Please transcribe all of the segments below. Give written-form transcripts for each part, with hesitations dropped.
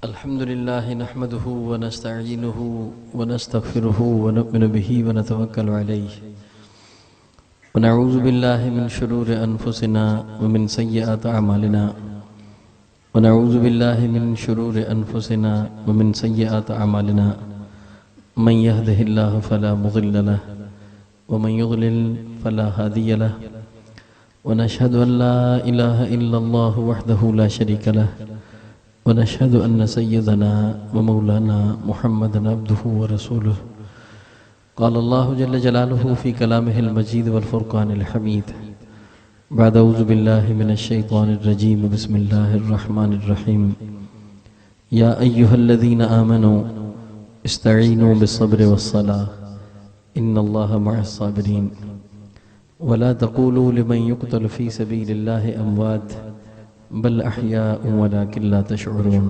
अल्हम्दुलिल्लाह नहमदुहु व नस्तईनुहु व नस्तगफिरुहु व नु'मिनु बिही व नतवक्कलु अलैहि व नऊज़ु बिल्लाहि मिन शुरूरि अनफुसिना व मिन सय्यिआति अमालिना व नऊज़ु बिल्लाहि मिन शुरूरि अनफुसिना व मिन सय्यिआति अमालिना मन यहदिहिल्लाहु फला मुज़िल्ल लहु व मन युज़लिल फला हादिय लहु व नशहदु अन ला इलाहा इल्लल्लाहु वहदहु ला शरीका लहु ونشهد أن سيدنا ومولانا محمدا عبده ورسوله قال الله جل جلاله في كلامه المجيد والفرقان الحميد بعد أعوذ بالله من الشيطان الرجيم بسم الله الرحمن الرحيم يا أيها الذين آمنوا استعينوا بالصبر والصلاة إن الله مع الصابرين ولا تقولوا لمن يقتل في سبيل الله أموات بل أحياء ولكن لا تشعرون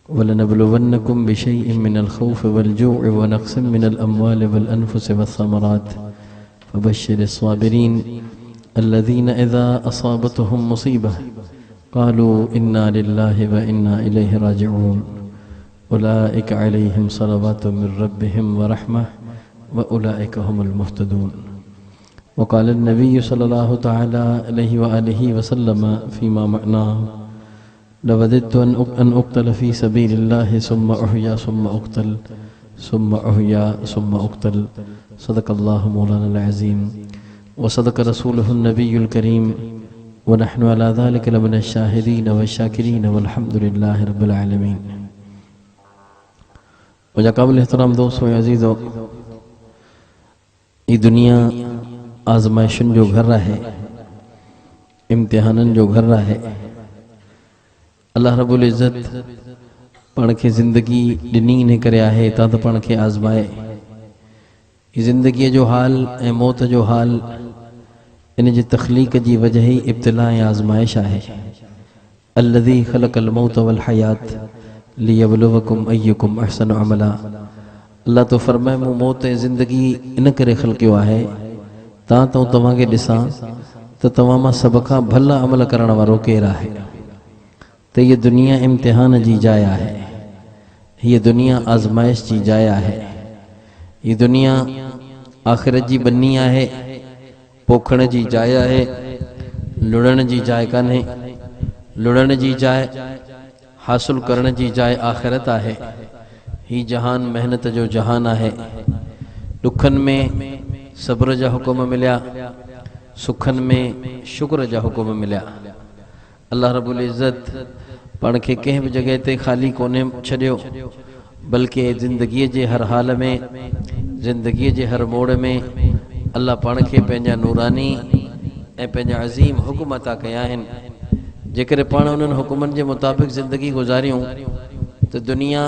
ولنبلونكم بشيء من الخوف والجوع ونقص من الأموال والأنفس والثمرات فبشر الصابرين الذين إذا أصابتهم مصيبة قالوا إنا لله وإنا إليه راجعون أولئك عليهم صلوات من ربهم ورحمة وأولئك هم المهتدون وقال النبي صلى الله تعالى عليه وآله وسلم فيما معناه لوددت أن أقتل في سبيل الله ثم أحيا ثم أقتل ثم أحيا ثم أقتل صدق الله مولانا العظيم وصدق رسوله النبي الكريم ونحن على ذلك لمن الشاهدين والشاكرين والحمد لله رب العالمين وجا قابل احترام دوستو अजीज़ो ये दुनिया आज़माइशन जो घर रहा है, इम्तिहानन जो घर रहा है, अल्लाह रब्बुल इज़्ज़त पाण खे ज़िंदगी ॾिनी ने करया है ता तो पाण खे आज़माए। ये ज़िंदगी जो हाल ऐं मौत जो हाल इन जी तख़लीक़ जी वजह ही इब्तिला ऐं आज़माइश आहे। अल्लज़ी ख़लक़ल मौत वल हयात लियब्लुवकुम अय्युकुम अहसनु अमला। अल्लाह तो फरमाए मूं मौत ऐं ज़िंदगी इन करे ख़लक़ियो आहे तो तव्हांखे ॾिसां त तव्हां मां सभ खां भला अमल करण वारो केरु आहे। त ये दुनिया इम्तिहान जी जाइ आहे, ये दुनिया आज़माइश जी जाइ आहे, ये दुनिया आख़िरत जी बनी आहे, पोखण जी जाइ आहे, लुड़ण जी जाइ कान्हे। लुड़ण जी जाइ हासिल करण जी जाइ आख़िरत आहे। ही जहान मेहनत जो जहान आहे। दुखन में सब्र जा हुकुम मिलिया, सुखन में शुक्र जा हुकुम मिलिया। अल्लाह रब्बुल इज़्ज़त पाण खे कंहिं बि जगह ते ख़ाली कोन्हे छॾियो, बल्कि ज़िंदगीअ जे हर हाल में, ज़िंदगीअ जे हर मोड़ में अल्लाह पाण खे पंहिंजा नूरानी ऐं पंहिंजा अज़ीम हुकुम अता कया आहिनि। जेकर पाण उन्हनि हुकुमनि जे मुताबिक़ ज़िंदगी गुज़ारियूं त दुनिया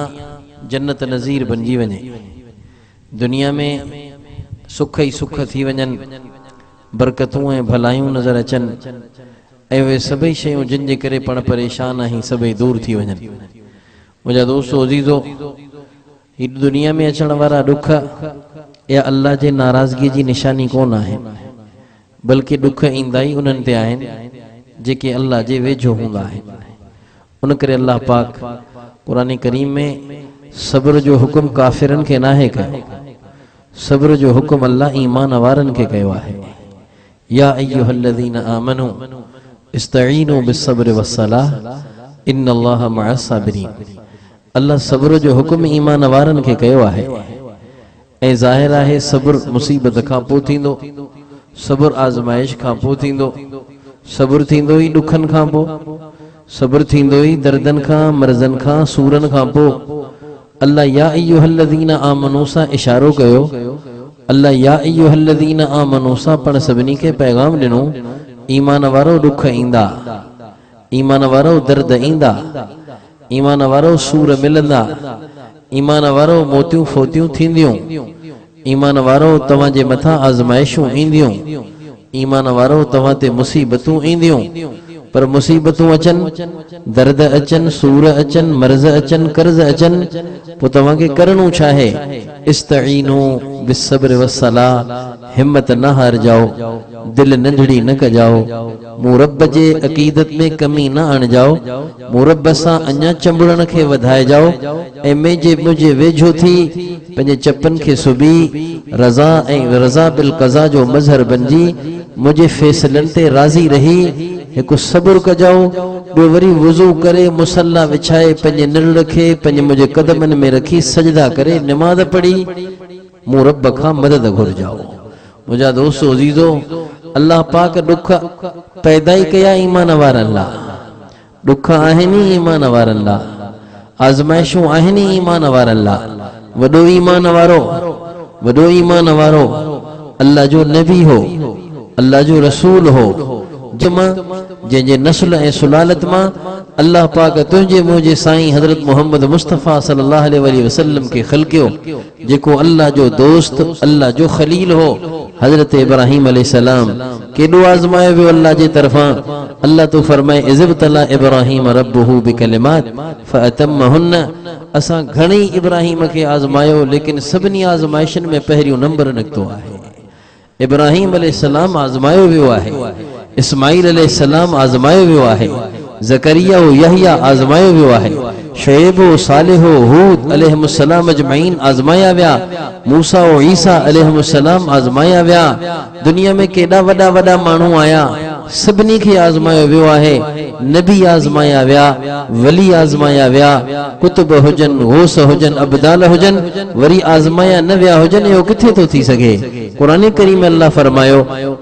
जन्नत नज़ीर बणिजी वञे। दुनिया में सुख ही सुख थी वञनि, बरकतूं ऐं भलायूं नज़र अचनि ऐं उहे सभई शयूं जिन जे करे पाण परेशान आहियूं सभई दूर थी वञनि। मुंहिंजा दोस्तो अज़ीज़ो, ही दुनिया में अचण वारा ॾुख या अल्लाह जे नाराज़गीअ जी निशानी कोन आहे, बल्कि ॾुख ईंदा ई उन्हनि ते आहिनि जेके अल्लाह जे वेझो हूंदा आहिनि। उन करे अल्लाह पाक क़ुरान करीम में सब्र जो हुकुम काफ़िरनि खे नाहे कयो, सब्र जो हुकुम अल्लाह ईमान वारन के कयो आहे। या अय्युहल्लज़ीना आमनू इस्तईनू बिस्सब्रि वस्सलाह इन्नल्लाह मअस साबिरीन। अल्लाह सब्र जो हुकुम ईमान वारन के कयो आहे। ऐं ज़ाहिर आहे सब्र मुसीबत खां पोइ थींदो, सब्र आज़माइश खां पोइ थींदो, सब्र थींदो ई ॾुखनि खां पोइ, सब्र थींदो ई दर्दनि खां, मर्ज़नि खां, सूरनि खां पोइ। अल्लाह या अय्युहल्लज़ीना आमनू सां इशारो कयो। अल्लाह या अय्युहल्लज़ीना आमनू सां पण सभिनी खे पैगाम ॾिनो, ईमान वारो ॾुख ईंदा, ईमान वारो दर्द ईंदा, ईमान वारो सूर मिलंदा, ईमान वारो मोतियूं फोतियूं थींदियूं, ईमान वारो तव्हांजे मथां आज़माइशूं ईंदियूं, ईमान वारो तव्हां ते मुसीबतूं ईंदियूं। पर मुसीबतूं अचनि, दर्द अचनि, सूर अचनि, मर्ज़ अचनि, कर्ज़ अचनि, पोइ तव्हांखे करणो छा आहे? इस्तईनू बिस्सब्रि वस्सलाह, हिम्मत न हार जाओ, दिल नंढड़ी न कजाओ, मूं रब जे अक़ीदत में कमी न आणिजाओ मूं रब सां अञा चंबड़ण खे वधाए जाओ ऐं मुंहिंजे वेझो थी पंहिंजे चपन खे सुबी रज़ा ऐं रज़ा बिल क़ज़ा जो मज़हर बणिजी मुंहिंजे फ़ैसिलनि ते राज़ी रही हिकु सब्र कजाओ ॿियो वरी वुज़ू करे मुसल्ला विछाए पंहिंजे निड़ खे पंहिंजे मुंहिंजे कदमनि में रखी सजदा करे निमाज़ पढ़ी मूं रब खां मदद घुरजाओ। मुंहिंजा दोस्तो अज़ीज़ो अल्लाह पाक दुख पैदा ई कया ईमान वारनि लाइ दुख आहिनि ई ईमान वारनि लाइ आज़माइशूं आहिनि ई ईमान वारनि लाइ वॾो ईमान वारो अल्लाह जो नबी हो अल्लाह जो रसूल हो जंहिंजे नस्ल ऐं सुलालत मां अल्लाह पाक तुंहिंजे मुंहिंजे साईं हज़रत मोहम्मद मुस्तफ़ा सल्लल्लाहु अलैहि वसल्लम खे ख़लक़ियो जेको अल्लाह जो दोस्त अल्लाह जो खलील हो हज़रत इब्राहीम अलैहिस्सलाम केॾो आज़मायो वियो अल्लाह जे तरफ़ां अल्लाह तो फरमाए इज़्बतला इब्राहीम रब्बुहु बिकलिमात फअतम्महुन्न असां घणेई इब्राहीम खे आज़मायो लेकिन सभिनी आज़माइशनि में पहिरियों नंबर निकितो आहे इब्राहीम अलैहिस्सलाम आज़मायो वियो आहे इस्माइल अलैहिस्सलाम आज़मायो वियो आहे ज़करिया यहया आज़मायो वियो आहे शुएब सालिह हूद अलैहिस्सलाम अजमईन आज़माया विया मूसा और ईसा अलैहिस्सलाम आज़माया विया दुनिया में केॾा वॾा वॾा माण्हू आया सभिनी खे आज़मायो वियो आहे नबी आज़माया विया वली आज़माया विया कुतुब हुजन गौस हुजन अब्दाल हुजन वरी आज़माया न विया हुजन इहो किथे थो थी सघे कुरान करीम अल्लाह फरमायो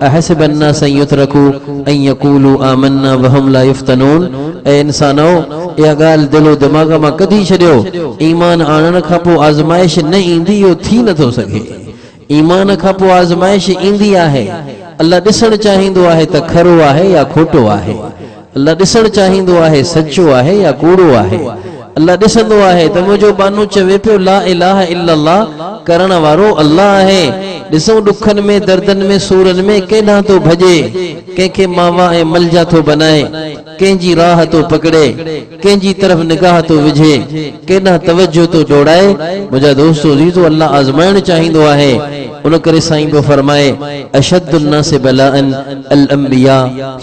अहसिब अन्नास युतरकू अन यकूलू आमन्ना वहुम ला युफ्तनून ए इंसानो इहा ॻाल्हि दिलो दिमाग़ मां कढी छॾियो ईमान आणण खां पोइ आज़माइश न ईंदी इहो थी नथो सघे ईमान खां पोइ आज़माइश ईंदी आहे अल्लाह ॾिसण चाहींदो आहे त खरो आहे या खोटो आहे अल्लाह ॾिसण चाहींदो आहे सचो आहे या कूड़ो आहे अल्लाह ॾिसंदो आहे त मुंहिंजो बानू चवे पियो ला इलाहा इल्लल्लाह करण वारो अल्लाह आहे ॾिसो ॾुखनि में दर्दनि में सूरनि में केॾां थो भॼे कंहिंखे मावा ऐं मलजा थो बनाए कंहिंजी राह थो पकड़े कंहिंजी तरफ़ निगाह थो विझे केॾां तवज्जो थो दौड़ाए मुंहिंजा दोस्तो अज़ीज़ो अल्लाह आज़माइण चाहींदो आहे उन करे साईं पियो फरमाए अशद्दुन नास बलाअन अल अंबिया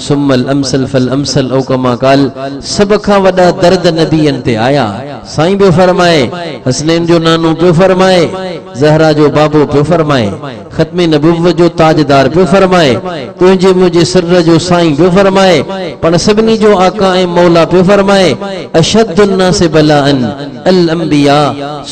सुम्मल अमसल फल अमसल औ कमा क़ाल सभ खां वॾा दर्द नबियनि ते आया साईं पियो फरमाए हसनैन जो नानो पियो फरमाए ज़हरा जो बाबो पियो फरमाए ख़त्मे नबुव्वत जो ताजदार पियो फरमाए तुंहिंजे मुंहिंजे सिर जो साईं पियो फरमाए पण सभिनी जो आका ऐं मौला पियो फरमाए अशद्दुन नास बलाअन अल अंबिया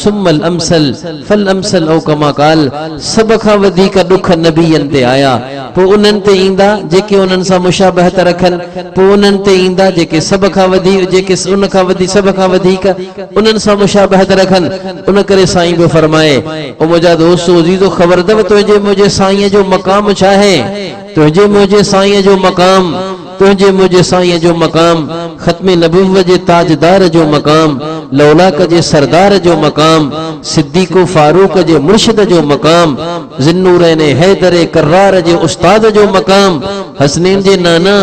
सुम्मल अमसल फल अमसल औ कमा क़ाल सभ खां वधीक दुख नबियनि ते आया पोइ उन्हनि ते ईंदा जेके उन्हनि सां मुशाबहत रखनि पोइ उन्हनि ते ईंदा जेके सभ खां वधीक जेके उन खां वधीक सभ खां वधीक उन्हनि सां मुशाबहत रखनि उन करे साईं पियो फरमाए ओ मुंहिंजा दोस्तो अज़ीज़ो ख़बर अथव तुंहिंजे मुंहिंजे साईं जो मक़ाम छा आहे तुंहिंजे मुंहिंजे साईं जो मक़ाम तुंहिंजे मुंहिंजे साईं जो मक़ाम ख़त्मे नबुव्वत जे ताजदार जो मक़ाम लौलाक जे सरदार जो मक़ाम सिद्दीक़ फारूक जे मुर्शिद जो मक़ाम ज़िन्नूरैन हैदर कर्रार जे उस्ताद जो मक़ाम हसनैन जे नाना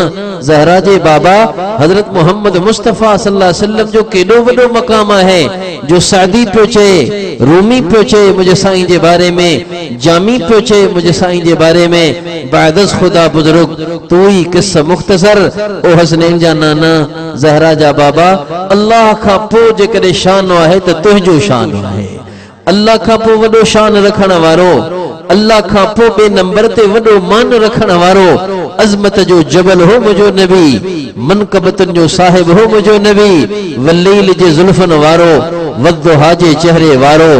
ज़हरा जे बाबा हज़रत मोहम्मद मुस्तफ़ा सल्लल्लाहु अलैहि वसल्लम जो केॾो वॾो मक़ाम आहे जो सादी पियो चए रूमी पियो चए मुंहिंजे साईं जे बारे में जामी पियो चए मुंहिंजे साईं जे बारे में बादस खुदा बुज़ुर्ग तू ही किस मुख्तसर ओ हसनैन जा नाना ज़हरा जा बाबा अल्लाह खां पोइ जेकॾहिं शान आहे त तुंहिंजो शान आहे अल्लाह खां पोइ वॾो शान रखण वारो अल्लाह खां पोइ ॿिए नंबर ते वॾो मान रखण वारो अज़मत जो जबल हो मुंहिंजो नबी मनकबतुनि जो साहिब हो मुंहिंजो नबी वल्लील जे ज़ुल्फ़नि वारो वद्दुहा जे चेहरे वारो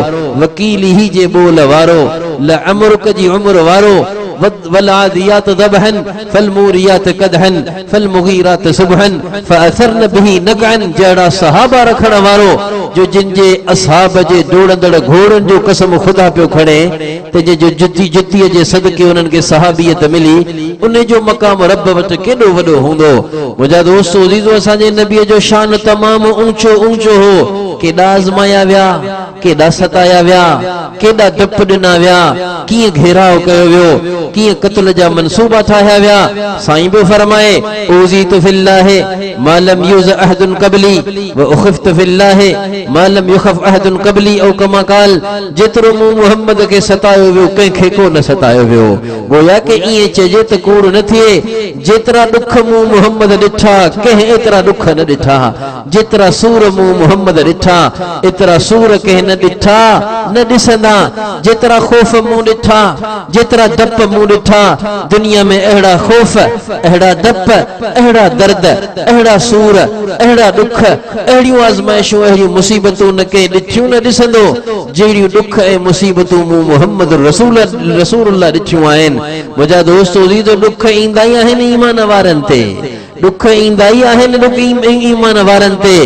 वकील ही जे बोल वारो लअमरुक जी उम्र वारो वलादियात ज़बहन फलमूरियात कदहन फलमुगीरात सुबहन फअथरन बिही नगअन जहिड़ा सहाबा रखण वारो जो जिनजे असहाब जे डोड़ंदड़ घोड़नि जो कसम खुदा पियो खणे तंहिंजे जो जुतीअ जे सदके उन्हनि खे सहाबियत मिली उन जो मक़ाम रब वटि केॾो वॾो हूंदो मुंहिंजा दोस्तो अज़ीज़ो असांजे नबीअ जो शान तमामु ऊंचो ऊंचो हो केॾा आज़माया विया केॾा सताया विया, केॾा डप ॾिना विया, कीअं घेराव कयो वियो, कीअं क़त्ल जा मंसूबा ठाहिया विया। साईं बि फरमाए उज़ीतु फिल्लाहि मा लम युज़ अहदुन क़बली व उख़िफ़्तु फिल्लाहि मा लम युख़फ़ अहदुन क़बली। औ कमा क़ाल, जेतिरो मूं मुहम्मद खे सतायो वियो कंहिंखे को न सतायो वियो। गोया के ईअं चइजे त कूड़ न थिए, जेतिरा ॾुख मूं मुहम्मद ॾिठा कंहिं एतिरा ॾुख न ॾिठा, जेतिरा सूर मूं मुहम्मद ॾिठा एतिरा सूर कंहिं न ॾिठा न ॾिसंदा, जेतिरा ख़ौफ़ मूं ॾिठा, जेतिरा डप मूं ॾिठा, दुनिया में अहिड़ा ख़ौफ़, अहिड़ा डप, अहिड़ा दर्द, अहिड़ा सूर, अहिड़ा ॾुख, अहिड़ियूं आज़माइशूं, अहिड़ियूं मुसीबतूं न कंहिं ॾिठियूं न ॾिसंदो जहिड़ियूं ॾुख ऐं मुसीबतूं मूं मुहम्मद रसूलुल्लाह ॾिठियूं आहिनि। मुंहिंजा दोस्त अज़ीज़ो, ॾुख ईंदा ई आहिनि ईमान वारनि ते, ॾुख ईंदा ई आहिनि ईमान वारनि ते,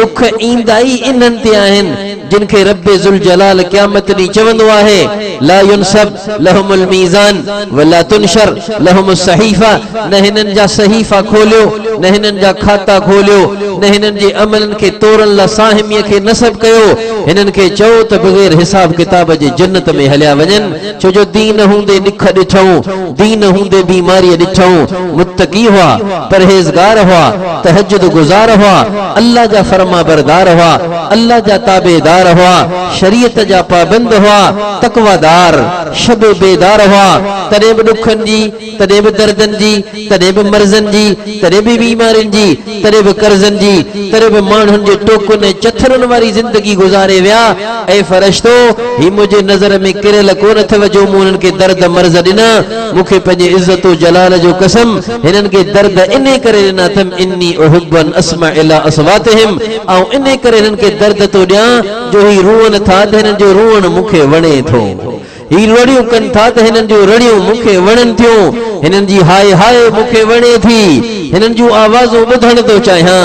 ॾुख ईंदा ई इन्हनि ते आहिनि जिन खे रब्बे ज़ुल जलाल क़यामत ॾींहुं चवंदो आहे ला युनसब लहुमुल मीज़ान वला तुनशर लहुमुस सहीफ़ा। न हिननि जा सहीफ़ा खोलियो, न हिननि जा खाता खोलियो, न हिननि जे अमलनि खे तोड़न लाइ साहिमीअ खे नसब कयो। हिननि खे चओ त बग़ैर हिसाब किताब जे जन्नत में हलिया वञनि। छो जो दीन हूंदे ॾिख ॾिठऊं, दीन हूंदे बीमारी ॾिठऊं, मुत्तकी हुआ, परहेज़गार हुआ, तहज्जुद गुज़ार हुआ, अल्लाह जा फरमा बरदार हुआ, अल्लाह जा ताबेदार हुआ, शरीयत जा पाबंद हुआ, तकवादार, शब बेदार हुआ। तॾहिं बि ॾुखनि जी, तॾहिं बि दर्दनि जी, तॾहिं बि मर्ज़नि जी, तॾहिं बि बीमारियुनि जी, तॾहिं बि कर्ज़नि जी, तॾहिं बि माण्हुनि जे टोकुनि चथरनि वारी ज़िंदगी गुज़ारे विया। ऐं फ़रिश्तो, ही मुंहिंजे नज़र में किरियल कोन अथव जो मूं हुननि खे दर्द मर्ज़ ॾिना। मूंखे पंहिंजे इज़्ज़त जलाल जो कसम, हिननि खे दर्द इन करे ॾिना अथमि इन्नी उहिब्बु अन अस्मा इला अस्वातिहिम, ऐं इन करे हिननि खे दर्द थो ॾियां जो ही रूअनि था त हिननि जो रूअण मूंखे वणे थो, ही रड़ियूं कनि था त हिननि जूं रड़ियूं मूंखे वणनि थियूं, हिननि जी हाय हाय मूंखे वणे थी, हिननि जूं आवाज़ूं ॿुधण थो चाहियां,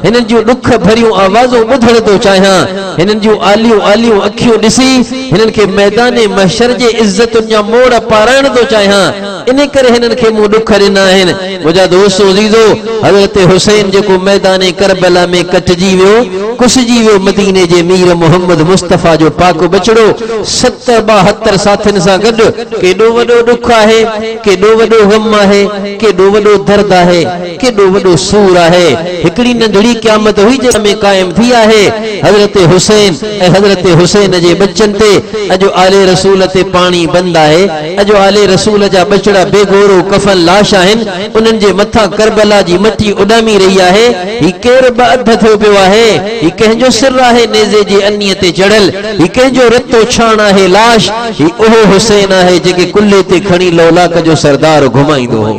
हिननि जूं ॾुख भरियूं आवाज़ूं ॿुधण थो चाहियां, हिननि जूं आलियूं आलियूं अखियूं ॾिसी हिननि खे मैदान महशर जे इज़्ज़तुनि जा मोड़ पाराइण थो चाहियां। इन करे हिननि खे मूं ॾुख ॾिना आहिनि। मुंहिंजा दोस्त अज़ीज़ो, हज़रत हुसैन जेको मैदान करबला में कटिजी वियो, कुसिजी वियो, मदीने जे मीर मोहम्मद मुस्तफ़ा जो पाक बचड़ो 72 साथियुनि सां गॾु, केॾो वॾो ॾुख आहे, केॾो वॾो गम आहे, केॾो वॾो दर्द आहे, केॾो वॾो सूर आहे। हिकिड़ी नंढड़ी क़यामत हुई जंहिंमें क़ाइम थी आहे हज़रत हुसैन ऐं हज़रत हुसैन जे बच्चनि ते। अॼु आले रसूल ते पाणी बंदि आहे, अॼु आले रसूल जा बचड़ा बेगोरो कफन लाश आहिनि, उन्हनि जे मथां करबला जी मटी उॾामी रही आहे। ही केर बि अध थियो पियो आहे, ही कंहिंजो सिर आहे नेज़े जे अनीअ ते चढ़ियल, ही कंहिंजो रतो छाण आहे लाश, ही उहो हुसैन आहे जेके कुल्ले ते खणी लौलाक जो सरदार घुमाईंदो हो,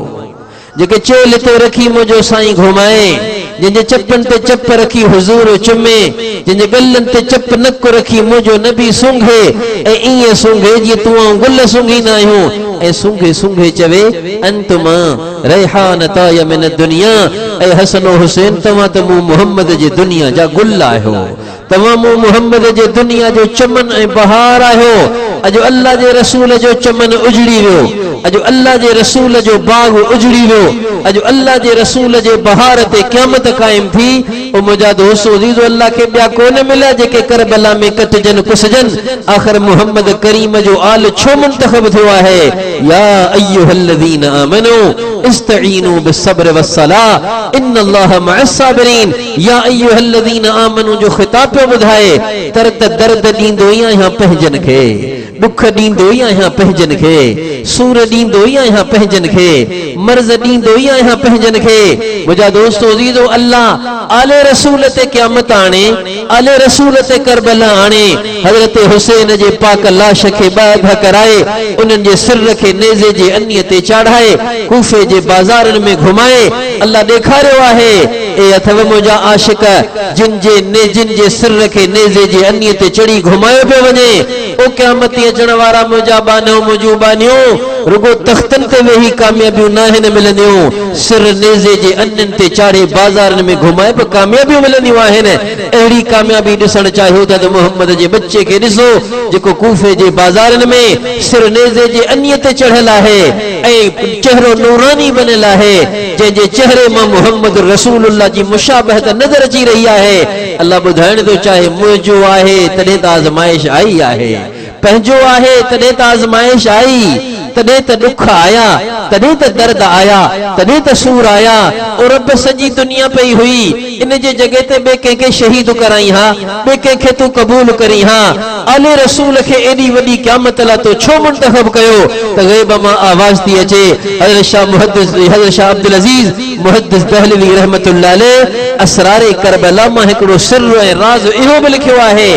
जेके चेल ते रखी मुंहिंजो साईं घुमाए, जंहिंजे चपनि ते चप रखी हुज़ूर चुमे, जंहिंजे गलनि ते चप नक रखी मुंहिंजो नबी सूंघे, ऐं ईअं सूंघे जीअं तूं गुल सूंघींदा आहियूं, ऐं सूंघे सूंघे चवे अंतुमा रैहान ताय मिन दुनिया, ऐं हसनो हुसैन तव्हां त मूं मुहम्मद जे दुनिया जा गुल आहियो, तव्हां मूं मुहम्मद जे दुनिया जो चमन ऐं बहार आहियो। अॼु अल्लाह जे रसूल जो चमन उजड़ी वियो, अॼु अल्लाह जे रसूल जो बाग उजड़ी वियो, अॼु अल्लाह जे रसूल जे बहार ते क़यामत क़ाइम थी। ओ मुंहिंजा दोस्त अज़ीज़ो, अल्लाह खे ॿिया कोन मिलिया जेके करबला में कटजन कुसजन। आख़िर मुहम्मद करीम जो आल छो मुंतखब थियो आहे? या अय्युहल्लज़ीन आमनू इस्तईनू बिस्सब्र वस्सलाह इन्नल्लाह मअस साबिरीन। या अय्युहल्लज़ीन आमनू जो खिताब पियो ॿुधाए, दर्द ॾींदो ई आहियां पंहिंजनि खे, ॾुख ॾींदो ई आहियां पंहिंजनि खे, सूर ॾींदो ई आहियां पंहिंजनि खे, मर्ज़ ॾींदो ई आहियां पंहिंजनि खे। मुंहिंजा दोस्त अज़ीज़ो, अल्लाह आले रसूल ते क़यामत आणे, आले रसूल ते करबला आणे, हज़रत हुसैन जे पाक लाश खे ॿाध कराए, उन्हनि जे सिर खे नेज़े जे अनीअ ते चाढ़ाए, कूफे जे बाज़ारनि में घुमाए अल्लाह ॾेखारियो आहे, ए अथव मुंहिंजा आशिक जिन जे सिर खे नेज़े जे अनीअ ते चढ़ी घुमायो पियो वञे। ओ क़यामत अचण वारा मुंहिंजा बानो मुंहिंजूं बानियूं, रुगो तख्तन ते वेही कामयाबियूं नाहिन मिलंदियूं, सिर नेज़े जे अनन ते चाढ़े बाज़ारन में घुमाए पे कामयाबियूं मिलंदियूं आहिनि। अहिड़ी कामयाबी ॾिसण चाहियो त मोहम्मद जे बच्चे खे ॾिसो जेको कूफे जे बाज़ारन में सिर नेज़े जे अनीअ ते चढ़ियल आहे ऐं चेहरो नूरानी बनियल आहे, जंहिंजे चेहरे मां मोहम्मद रसूलुल्लाह जी मुशाबहत नज़र अची रही आहे। अल्लाह ॿुधाइण थो चाहे मुंहिंजो आहे तॾहिं त आज़माइश आई आहे, पंहिंजो आहे तॾहिं त आज़माइश आई, तॾहिं त दुख आया, तॾहिं त दर्द आया, तॾहिं त सूर आया। और रब सॼी दुनिया पई हुई, इन जे जॻह ते ॿिए कंहिंखे शहीद कराई हा, ॿिए कंहिंखे तूं क़बूल करी हा। आले रसूल खे एॾी वॾी क़यामत लाइ तो छो मुंतखब कयो त ग़ैब मां आवाज़ थी अचे। हज़रत शाह अब्दुल अज़ीज़ मुहद्दिस दहलवी रहमतुल्लाह अलैह असरारे करबला मां हिकिड़ो सिर ऐं राज़ इहो बि लिखियो आहे,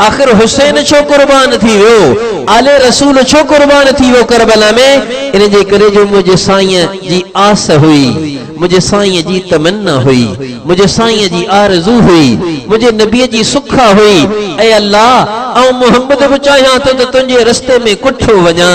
आख़िर हुसैन छो कुर्बान थी वियो, आले रसूल छो कुर्बान थी वियो करबला में, इन जे करे जो मुंहिंजे साईं जी आस हुई, मुझे साईं जी तमन्ना हुई, मुझे साईं जी आरज़ू हुई, मुझे नबी जी सुखा हुई। ऐ अल्लाह ऐं मोहम्मद बि चाहियां थो त तुंहिंजे रस्ते में कुठो वञा,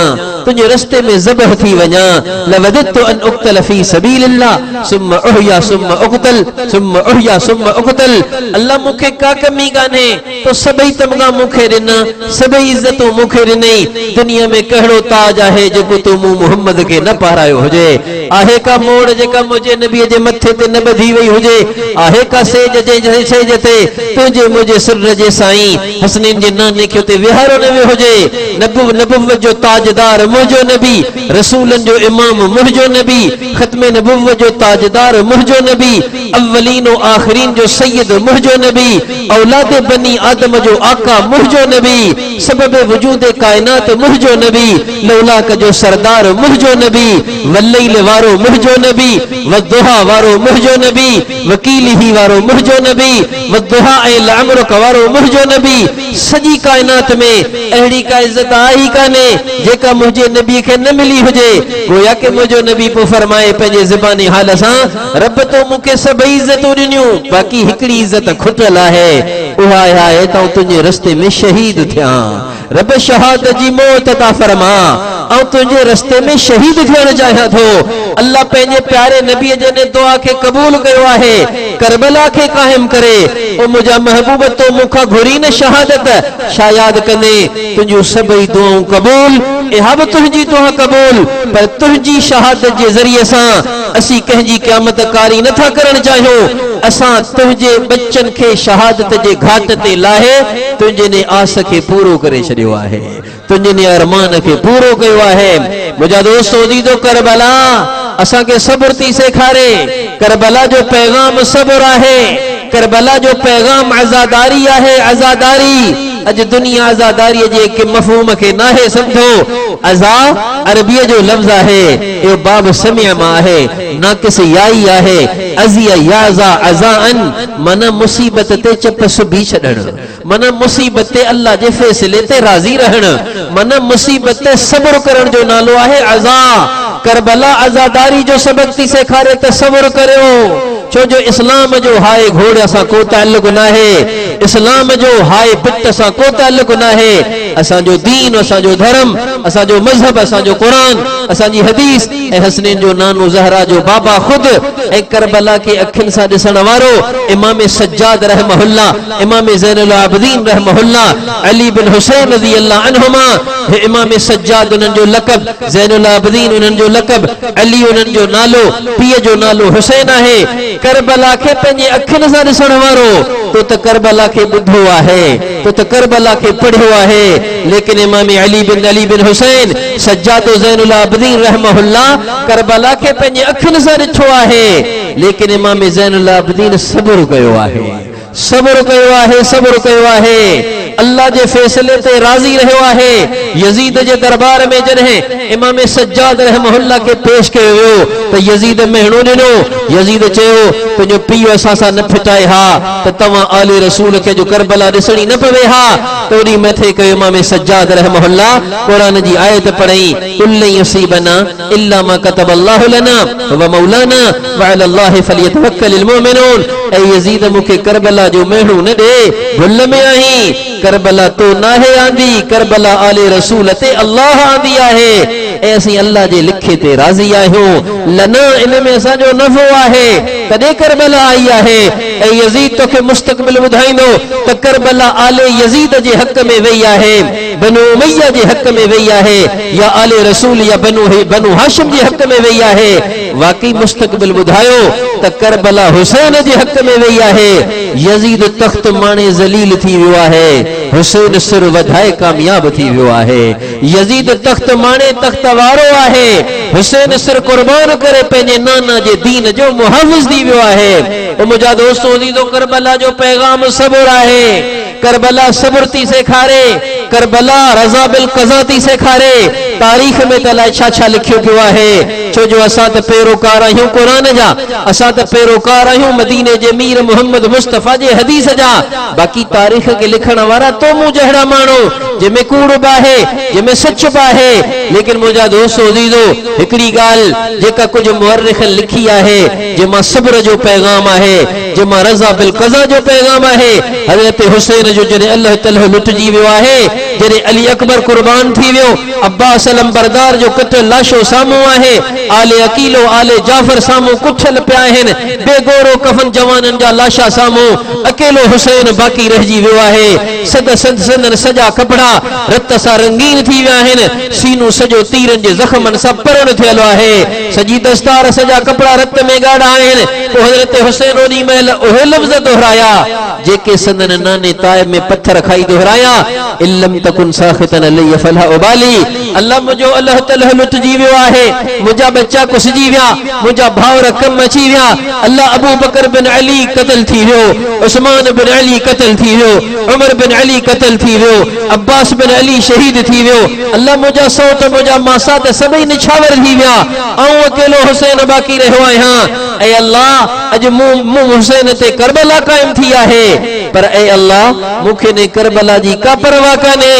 तुंहिंजे रस्ते में ज़बह थी वञा। लवदतु अन उक़्तल फी सबीलिल्लाह सुम्मा उहया सुम्मा उक़्तल सुम्मा उहया सुम्मा उक़्तल। अल्लाह मूंखे का कमी कान्हे, तो सभई तमगा मूंखे ॾिना, सभई इज़तूं मूंखे ॾिनई। दुनिया में कहिड़ो ताज आहे जेको तूं मूं मोहम्मद खे न पारायो हुजे? आहे का मोड़ जेका मुंहिंजे नबीअ जे मथे ते न ॿधी वई हुजे? आहे का सेज जे सेज ते तुंहिंजे मुंहिंजे सिर जे साईं हसनैन जे नाने खे उते विहारो न वियो हुजे? नबुव्वत जो ताजदार मुंहिंजो नबी, रसूलनि जो इमाम मुंहिंजो नबी, ख़त्मे नबुव्वत जो ताजदार मुंहिंजो नबी, अव्वलीन और आखिरीन जो सैयद मुंहिंजो नबी, औलाद बनी आदम जो आका मुंहिंजो नबी, सबब वजूद कायनात मुंहिंजो नबी, लौलाक जो सरदार मुंहिंजो नबी, वल्लैल वारो मुंहिंजो नबी, वद्दुहा वारो मुंहिंजो नबी, वकीलिही वारो मुंहिंजो नबी, वद्दुहा ऐं लअमरुक वारो मुंहिंजो नबी। सॼी कायनात में अहिड़ी का इज़त आई कान्हे जेका मुंहिंजे नबी खे न मिली हुजे। गोया के मुंहिंजो नबी पोइ फरमाए पंहिंजे ज़बानी हाल सां, रब तो मूंखे सभई इज़तूं ॾिनियूं, बाक़ी हिकिड़ी इज़त खुटल आहे, उहा आहे त तुंहिंजे रस्ते में शहीद थियां। रब शहादत जी मौत अता फरमा, ऐं तुंहिंजे रस्ते में शहीद थियण चाहियां थो। अल्लाह पंहिंजे प्यारे नबीअ जे दुआ खे क़बूल कयो आहे, करबला खे क़ाइम करे। ओ मुंहिंजा महबूब तो मूंखां घुरी न शहादत, छा यादि कंदे तुंहिंजूं सभई दुआऊं क़बूल, इहा बि तुंहिंजी दुआ क़बूल, पर तुंहिंजी शहादत जे ज़रिए सां असीं कंहिंजी क़यामत कारी नथा करणु चाहियूं। असां तुंहिंजे बच्चन खे शहादत जे घाट ते लाहे तुंहिंजे ने आस खे पूरो करे छॾियो आहे, तुंहिंजे ने अरमान खे पूरो कयो आहे। मुंहिंजा दोस्त दीदो करबला असांखे सब्र थी सेखारे। करबला जो पैगाम सब्र आहे, करबला जो पैगाम आज़ादारी आहे, आज़ादारी। अज दुनिया आज़ादारी जे मफ़हूम के नाहे समझो। अज़ा अरबीअ जो लफ्ज़ आहे, यो बाब समिया मां आहे, नाक़िस याई आहे। अज़िया याज़ा अज़ाअन माना मुसीबत ते चप सुभी छॾण, माना मुसीबत ते अल्लाह जे फ़ैसिले ते राज़ी रहण, माना मुसीबत ते सब्र करण जो नालो आहे अज़ा। करबला आज़ादारी जो सबक थी सेखारे त सब्र करियो, छो जो इस्लाम जो हाय घोड़े सां को ताल्लुक नाहे, इस्लाम जो हाय पिट सां को ताल्लुक नाहे। असांजो दीन, असांजो धर्म, असांजो मज़हब, असांजो क़ुरान, असांजी हदीस ऐं हसनैन जो नानो ज़हरा जो बाबा खुद ऐं करबला के अखियुनि सां ॾिसण वारो इमाम सज्जाद रहमहुल्लाह, इमाम ज़ैनुल आबिदीन रहमहुल्लाह, अली बिन हुसैन रज़ियल्लाहु अन्हुमा। इमाम सज्जाद उन्हनि जो लक़ब, ज़ैनुल आबिदीन उन्हनि जो लक़ब, अली उन्हनि जो नालो, पीउ जो नालो हुसैन आहे। करबला के पंहिंजे अखियुनि सां ॾिसण वारो तो त करबला के ॿुधो आहे, तो त करबला के पढ़ियो आहे, लेकिन इमाम अली बिन हुसैन सज्जाद ज़ैनुल आबिदीन रहमहुल्लाह करबला के पंहिंजे अखियुनि सां ॾिठो आहे, लेकिन इमाम ज़ैनुल आबिदीन सब्र कयो आहे, सब्र कयो आहे, सब्र कयो आहे। अल्लाह जे फैसले ते राज़ी रहियो आहे। यजीद जे दरबार में जॾहिं इमाम सज्जाद रहमहुल्लाह के पेश कयो वियो त यजीद महणो ॾिनो। यजीद चयो तुंहिंजो पीउ असां सां न फिटाए हा त तव्हां आले रसूल खे जो करबला ॾिसणी न पवे हा। तोड़ी मथे कयो इमाम सज्जाद रहमहुल्लाह कुरान जी आयत पढ़ई, कुल युसीबना इल्ला मा कतबल्लाहु लना व मौलाना व अलल्लाहि फलियतवक्कलिल मुमिनून। ऐ यजीद मूंखे करबला जो महणो न ॾे, भुल में आहीं। करबला तो नाहे आंदी, करबला आले रसूल ते अल्लाह आंदी आहे। ऐ असीं अल्लाह जे लिखे ते राज़ी आहियूं लना इन में असांजो नफ़ो आहे कॾहिं करबला आई आहे ऐं यज़ीद तोखे मुस्तक़बिल ॿुधाईंदो त करबला आले यज़ीद जे हक़ में वेई आहे बनु उमैया जे हक़ में वेई आहे या आले रसूल या बनु हाशिम जे हक़ में वेई आहे वाकई मुस्तक़बिल ॿुधायो त करबला हुसैन जे हक़ में वेई आहे यज़ीद तख्त माणे ज़लील थी वियो आहे हुसैन सिर वधाए कामयाब थी वियो आहे यज़ीद तख्त माणे तख्त वारो आहे हुसैन सिर कुर्बान करे पंहिंजे नाना जे दीन जो मुहाफ़िज़ थी वियो आहे ओ मुंहिंजा दोस्तो अज़ीज़ो करबला जो पैगाम सब्र आहे करबला सब्र थी सेखारे करबला रज़ा बिल क़ज़ा थी सेखारे तारीख़ में त अलाए छा छा लिखियो पियो आहे छो जो असां त पैरोकार आहियूं क़ुरान जा असां त पैरोकार आहियूं मदीने जे मीर मोहम्मद मुस्तफ़ा जे हदीस जा बाक़ी तारीख़ के लिखण वारा तो मूं जहिड़ा माण्हू जंहिंमें कूड़ बि आहे जंहिंमें सच बि आहे लेकिन मुंहिंजा दोस्तो अज़ीज़ो हिकिड़ी ॻाल्हि जेका कुझु मुअर्रिख़नि लिखी आहे जंहिंमां सब्र जो पैगाम आहे जंहिंमां रज़ा बिल क़ज़ा जो पैगाम आहे हज़रत हुसैन जो जॾहिं अल्लाह तआला लुटिजी वियो आहे जॾहिं अली अकबर कुर्बान थी वियो अब्बास अलमबरदार जो कतल लाशो साम्हूं आहे आले अकीलो आले जाफर साम्हूं कुठल पिया आहिनि बेगोरो कफन जवाननि जा लाशा साम्हूं अकेलो हुसैन बाक़ी रहिजी वियो आहे संदन सॼा कपिड़ा रत सां रंगीन थी विया आहिनि सीनो सॼो तीरनि जे ज़ख़्मनि सां परण थियल आहे सॼी दस्तार सॼा कपिड़ा रत में ॻाढ़ा आहिनि पोइ हज़रत हुसैन ओॾी महिल उहे लफ़्ज़ दोहराया जेके संदन नाने ताइब में पत्थर खाई दोहराया इल्लम तकुन साखितन अलैहि फला उबाली अल्लाह मुंहिंजो अल्लाह तआला लुटिजी वियो आहे मुंहिंजा बच्चा कुसिजी विया मुंहिंजा भाउर कम अची विया अल्लाह अबू बकर बिन अली क़त्ल थी वियो उस्मान बिन अली क़त्ल थी वियो उमर बिन अली क़त्ल थी वियो अब्बास बिन अली शहीद थी वियो अल्लाह मुंहिंजा सौत मुंहिंजा मासा त सभई निछावर थी विया ऐं अकेलो हुसैन बाक़ी रहियो आहियां ऐ अल्लाह अॼु मूं हुसैन ते करबला क़ाइम थी आहे पर ऐ अल्लाह मूंखे ने करबला जी का परवाह कान्हे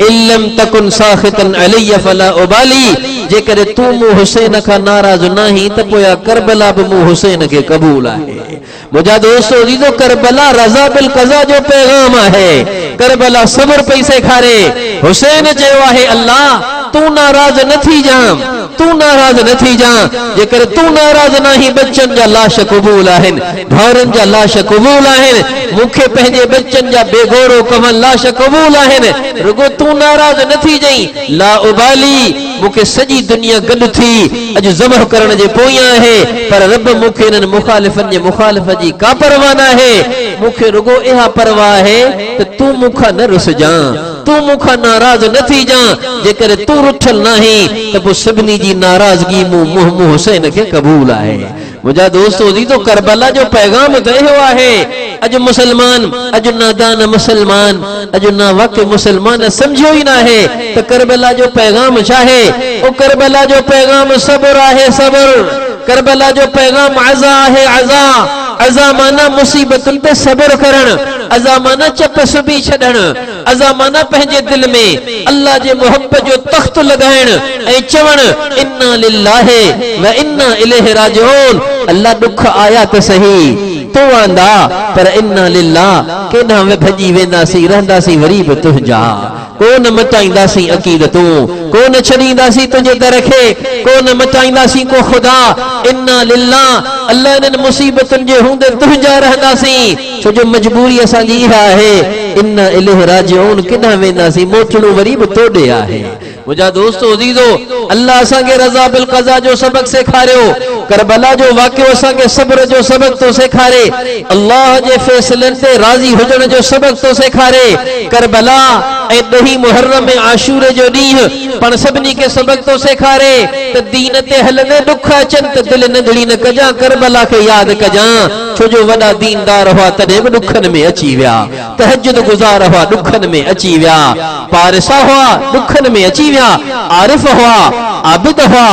इल्लम तकुन साखितन अलैहि फला उबाली जेकर तू मूं हुसैन खां नाराज़ नहीं त पोया करबला बि मूं हुसैन खे क़बूल आहे मुंहिंजा दोस्तो अज़ीज़ो करबला रज़ा बिल क़ज़ा जो पैगाम आहे करबला सब्र पई सेखारे हुसैन चयो आहे अल्लाह तू नाराज़ न थी जाम तू नाराज़ न थी जा जेकर तू नाराज़ नहीं बच्चन जा लाश क़बूल आहिनि भाउरनि जा लाश क़बूल आहिनि मूंखे पंहिंजे बच्चन जा बेगोरो कमल लाश क़बूल आहिनि रुगो तू नाराज़ न थी जाई ला उबाली मूंखे सॼी दुनिया गॾु थी अॼु ज़बह करण जे पोयां आहे पर रब मूंखे इन्हनि मुखालिफ़नि जे मुखालिफ़त जी का परवाह न आहे मूंखे रुगो इहा परवाह आहे त तू मूंखां न रुसजां तू मूंखां नाराज़ न थी जा जेकर तू रुठल नहीं त पोइ सभिनी जी नाराज़गी मूं हुसैन खे क़बूल आहे मुंहिंजा दोस्तो अज़ीज़ो करबला जो पैगाम त इहो आहे अॼु मुसलमान अॼु नादान मुसलमान अॼु ना वाक़ई मुसलमान सम्झियो ई न आहे त करबला जो पैगाम छा आहे ओ करबला जो पैगाम सब्र आहे सब्र करबला जो पैगाम अज़ा आहे अज़ा अज़ा माना मुसीबतुनि ते सब्र करण अज़ा माना चप सुबी छॾण अज़ा माना पंहिंजे दिल में अल्लाह जे मोहब्बत जो तख्त लगाइण ऐं चवण इन्ना लिल्लाहि व इन्ना इलैहि राजिऊन अल्लाह दुख आया त सही तो आंदा पर इन्ना लिल्लाह केॾां भॼी वेंदासीं रहंदासीं वरी बि तुंहिंजा कोन मटाईंदासीं अक़ीदतूं कोन छॾींदासीं तुंहिंजे दर खे कोन मटाईंदासीं को ख़ुदा इन्ना लिल्लाह अल्लाह इन्हनि मुसीबतुनि जे हूंदे तुंहिंजा रहंदासीं छो जो मजबूरी असांजी इहा आहे इन्ना इलैहि राजिऊन केॾां वेंदासीं मोचणो वरी बि तोॾे आहे मुंहिंजा दोस्तो अज़ीज़ो अल्लाह असांखे रज़ा बिल क़ज़ा जो सबक सेखारियो करबला जो वाक़ियो असांखे सब्र जो सबक थो सेखारे अल्लाह जे फ़ैसिलनि ते राज़ी हुजण जो सबक थो सेखारे करबला ऐं 10 मुहर्रम में आशूरे जो ॾींहुं पाण सभिनी खे सबक थो सेखारे त दीन ते हलंदे दुख अचनि त दिलि नंढड़ी न कजां करबला खे यादि कजां छो जो वॾा दीनदार हुआ तॾहिं बि ॾुखनि में अची विया तहज्जुद गुज़ार हुआ ॾुखनि में अची विया पारिसा हुआ ॾुखनि में अची विया आरिफ हुआ आबिद हुआ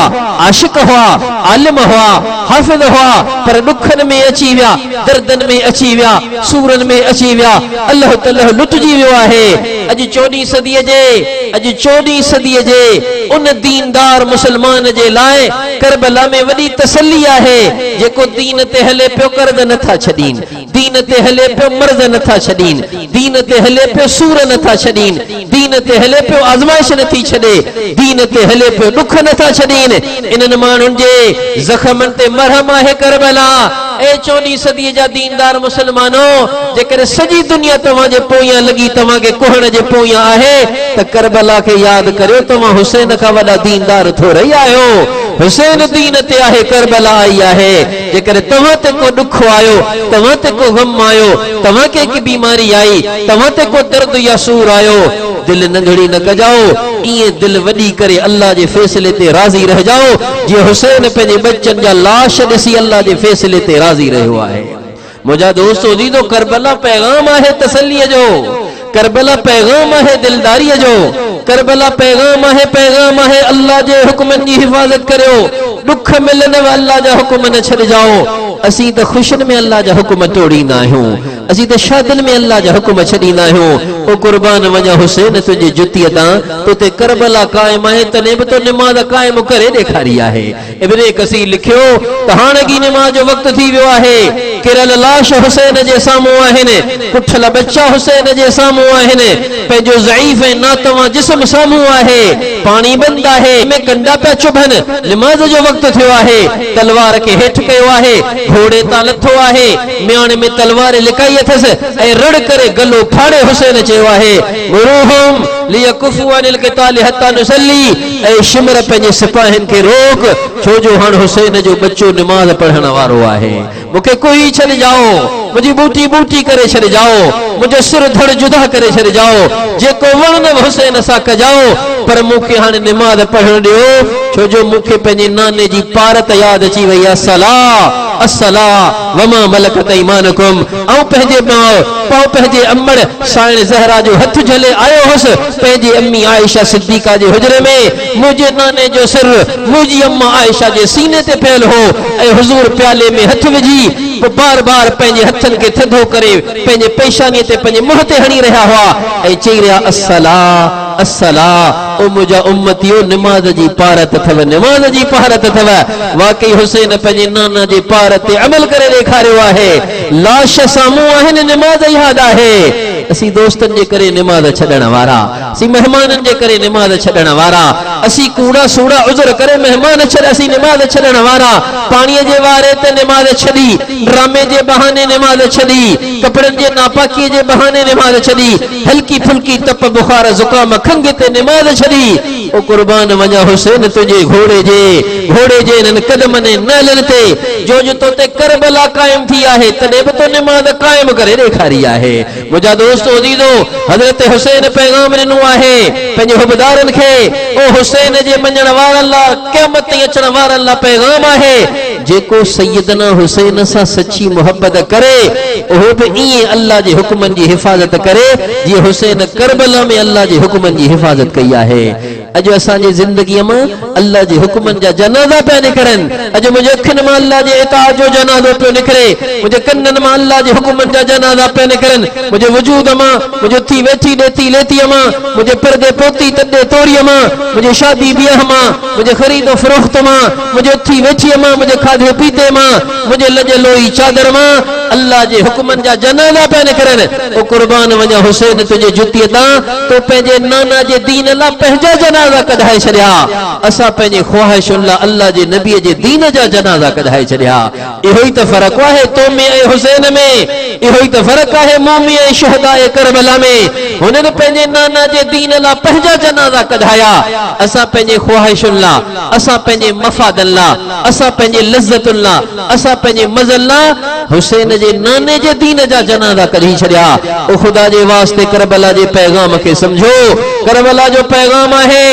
आशिक हुआ आलिम हुआ हाफिज़ हुआ पर ॾुखनि में अची विया दर्दनि में अची विया सूरनि में अची विया अल्लाह तआला लुटिजी वियो आहे अॼु 14 सदीअ जे अज 14 सदी जे उन दीनदार मुसलमान जे लाए करबला में वडी तसल्ली आहे जेको दीन ते हले पियो कर्द नथा छडीन, दीन ते हले पियो मर्द नथा छडीन, दीन ते हले पियो सूर नथा छडीन, दीन ते हले पियो आजमाइश नथी छडे, दीन ते हले पियो दुख नथा छडीन। इनन माण्हुनि जे ज़ख़्मनि ते मरहम आहे करबला। ए 14 सदी जा दीनदार मुसलमानो, जेकर सजी दुनिया तव्हां जे पोयां लगी, तव्हां के कोहण जे पोयां आहे, त करबला के याद करियो। तव्हां हुसैन खां वॾा दीनदार थोरई आहियो। हुसैन दीन ते आहे, करबला आई आहे। जेकर तव्हां ते को दुख आयो, तव्हां ते को गम आयो, तव्हां के की बीमारी आई, तव्हां ते को दर्द या सूर आयो, दिल नंढड़ी न कजाओ, इए दिल वडी करे अल्लाह जे फैसले ते राज़ी रह जाओ। जे हुसैन पंहिंजे बच्चन जा लाश ॾिसी अल्लाह जे फैसले ते राज़ी रहियो आहे। मुंहिंजा दोस्तो दीदो, करबला पैगाम आहे तसल्लीअ जो, करबला पैगाम आहे दिलदारीअ जो, करबला पैगाम आहे अल्लाह जे हुक्मनि जी हिफ़ाज़त करियो। दुख मिलन अल्लाह जा हुक्म न छॾिजाओ। असीं त खुशियुनि में अल्लाह जा हुक्म तोड़ींदा आहियूं, असीं त शादियुनि में अल्लाह जा हुक्म छॾींदा आहियूं। ओ कुर्बान वञा हुसैन तुंहिंजी जुतीअ तां, तोते करबला क़ाइम आहे, तॾहिं बि तो निमाज़ क़ाइम करे ॾेखारी आहे। इब्ने कसीर लिखियो त हाणगी निमाज़ जो वक़्तु थी वियो आहे। किरल लाश हुसैन जे साम्हूं आहिनि, कुठल बच्चा हुसैन जे साम्हूं आहिनि, पंहिंजो ज़ईफ़ ऐं नातवां जिस्म साम्हूं आहे, पाणी बंदि आहे, में कंडा पिया चुभनि, निमाज़ जो वक़्तु थियो आहे। तलवार खे हेठि कयो आहे, घोड़े तां लथो आहे, म्यान में तलवार लिकाई अथसि ऐं रड़ करे गलो फाड़े हुसैन चयो आहे, मुरूहुम लियकुफू अनिल क़िताल हत्ता नुसल्ली। ऐं शिमर पंहिंजे सिपाहियुनि खे रोक, छो जो हाणे हुसैन जो बच्चो निमाज़ पढ़ण वारो आहे। मूंखे कोई छॾिजाओ, मुंहिंजी बूटी बूटी करे छॾिजाओ, मुंहिंजो सिर धड़ जुदा करे छॾिजाओ, जेको वणंदव हुसैन सां कजाओ, पर मूंखे हाणे निमाज़ पढ़ण ॾियो। छो जो मूंखे पंहिंजे नाने जी पारत यादि अची वई आहे, सला असला वमा मलकत ईमानुकुम। ऐं पंहिंजे पाउ पंहिंजे अमड़ साइण ज़हरा जो हथ झले आयो हुअसि पंहिंजी अम्मी आयशा सिद्दीक़ा जे हुजरे में। मुंहिंजे नाने जो सिर मुंहिंजी अम्मा आयशा जे सीने ते पियल हो ऐं हुज़ूर प्याले में हथ विझी बार बार पंहिंजे हथनि खे थधो करे पंहिंजे पेशानीअ ते पंहिंजे मुंहं ते हणी रहिया हुआ ऐं चई रहिया, अस्सला अस्सला। ओ मुंहिंजा उम्मतियो, निमाज़ जी पारत अथव, निमाज़ जी पारत अथव। वाकई हुसैन पंहिंजे नाना जे पार ते अमल करे ॾेखारियो आहे। लाश साम्हूं आहिनि, निमाज़ यादि आहे। असीं दोस्तनि जे करे निमाज़ छॾण वारा, असीं महिमाननि जे करे निमाज़ छॾण वारा, असीं कूड़ा सूड़ा उज़र करे महिमान छॾ, असीं निमाज़ छॾण वारा, पाणीअ जे वारे ते निमाज़ छॾी, ड्रामे जे बहाने निमाज़ छॾी, कपड़नि जे नापाकीअ जे बहाने निमाज़ छॾी, हल्की फुल्की तप बुखार ज़ुकाम खंघ ते निमाज़ छॾी। ओ कुर्बान वञा हुसैन तुंहिंजे घोड़े जे इन्हनि कदमनि नहलनि ते, जो जो तो ते करबला क़ाइम थी आहे, तॾहिं बि तो निमाज़ क़ाइम करे ॾेखारी आहे। मुंहिंजा दोस्तो दीदो, हज़रत हुसैन पैगाम ॾिनो आहे पंहिंजे हुबदारनि खे। ओ हुसैन जे मञण वारनि लाइ, क़यामत ताईं अचण वारनि लाइ पैगाम आहे, जेको सैयदना हुसैन सां सची मोहब्बत करे, उहो बि ईअं अल्लाह जे हुक्मनि जी हिफ़ाज़त करे जीअं हुसैन करबला में अल्लाह जे हुक्मनि जी हिफ़ाज़त कई आहे। अॼु असांजी ज़िंदगीअ मां अल्लाह जे हुक्मनि जा जनाज़ा पिया निकिरनि। अॼु मुंहिंजे अखियुनि मां अल्लाह जे इताअत जो जनाज़ो पियो निकिरे, मुंहिंजे कननि मां अल्लाह जे हुक्मनि जा जनाज़ा पिया निकिरनि, मुंहिंजे वजूद मां, मुंहिंजे उथी वेठी ॾेती लेतीअ मां, मुंहिंजे परदे पोती तॾे तोरीअ मां, मुंहिंजे शादी बियाह मां, मुंहिंजे ख़रीद फ़रोख्त मां, मुंहिंजे उथी वेठीअ मां, मुंहिंजे खाधे पीते मां, मुंहिंजे लॼ लोई चादर मां अल्लाह जे हुक्मनि जा जनाज़ा पिया निकिरनि। ओ कुर्बान वञा हुसैन तुंहिंजे जुतीअ तां, तो पंहिंजे नाना जे दीन लाइ पंहिंजा जनाज़ा कढाए छॾिया। असां पंहिंजे ख़्वाहिशुनि लाइ अल्लाह जे नबीअ जे दीन जा जनाज़ा कढाए छॾिया। इहो ई त फ़र्क़ु आहे तो में ऐं हुसैन में, इहो ई त फ़र्क़ु आहे मोमी ऐं शुहदाए करबला में। हुननि पंहिंजे नाना जे दीन लाइ पंहिंजा जनाज़ा कढाया। असां पंहिंजे ख़्वाहिशुनि लाइ, असां पंहिंजे मफ़ादनि लाइ, असां पंहिंजे लज़्ज़तुनि लाइ, असां पंहिंजे मज़नि लाइ हुसैन जे नाने जे दीन जा जनाज़ा कढी छॾिया। ओ ख़ुदा जे वास्ते करबला जे पैगाम खे समझो। करबला जो पैगाम आहे,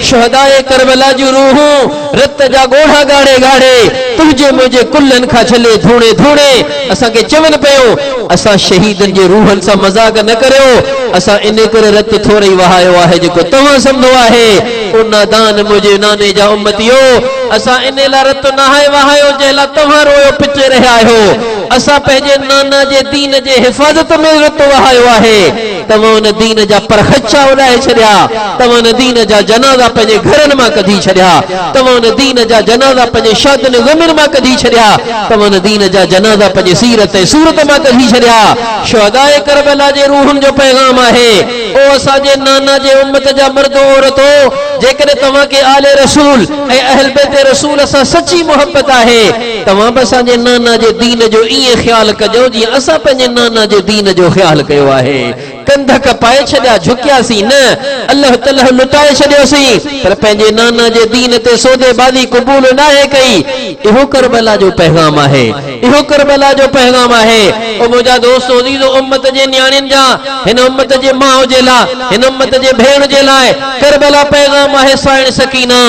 शुहदाए करबला जूं रूहूं रत जा ॻोढ़ा ॻाढ़े ॻाढ़े तुंहिंजे मुंहिंजे कुल्हनि खां छले धूणे धूणे असांखे चवनि पियो, असां शहीदनि जे रूहनि सां मज़ाक न करियो, असां इन करे रत थोरी वहायो आहे जेको तव्हां सम्झो आहे। ओ नादान मुंहिंजे नाने जा उम्मतियो, असां इन लाइ रत नाहे वहायो जंहिं लाइ तव्हां रोयो पिटे रहिया आहियो। असां पंहिंजे नाना जे दीन जे हिफ़ाज़त में रत वहायो आहे। तव्हां उन दीन जा परखचा उड़ाए छॾिया, तव्हां उन दीन जा जनाज़ा पंहिंजे घरनि मां कढी छॾिया, तव्हां उन दीन जा जनाज़ा पंहिंजे शादियुनि ग़मियुनि मां कढी छॾिया, तव्हां उन दीन जा जनाज़ा पंहिंजे सीरत ऐं सूरत मां कढी छॾिया। शुहदाए करबला जे रूहुनि जो पैगाम आहे, ओ असांजे नाना जे उम्मत जा मर्द औरतो, जेकॾहिं तव्हांखे आले रसूल ऐं अहल बैत रसूल सां सची मोहब्बत आहे, तव्हां बि असांजे नाना जे दीन जो ईअं ख्याल कजो जीअं असां पंहिंजे नाना जे दीन जो ख्याल कयो आहे। कंध कपाए छॾिया, झुकियासीं न, अल्लाह तआला लुटाए छॾियोसीं, पर पंहिंजे नाना जे दीन ते सौदेबाज़ी क़बूल नाहे कई। इहो करबला जो पैगाम आहे, इहो करबला जो पैगाम आहे। ओ मुंहिंजा दोस्त अज़ीज़ो, उम्मत जे न्याणियुनि जा, हिन उम्मत जे माउ जे लाइ, हिन उम्मत जे भेण जे लाइ करबला पैगाम आहे। साइण सकीना,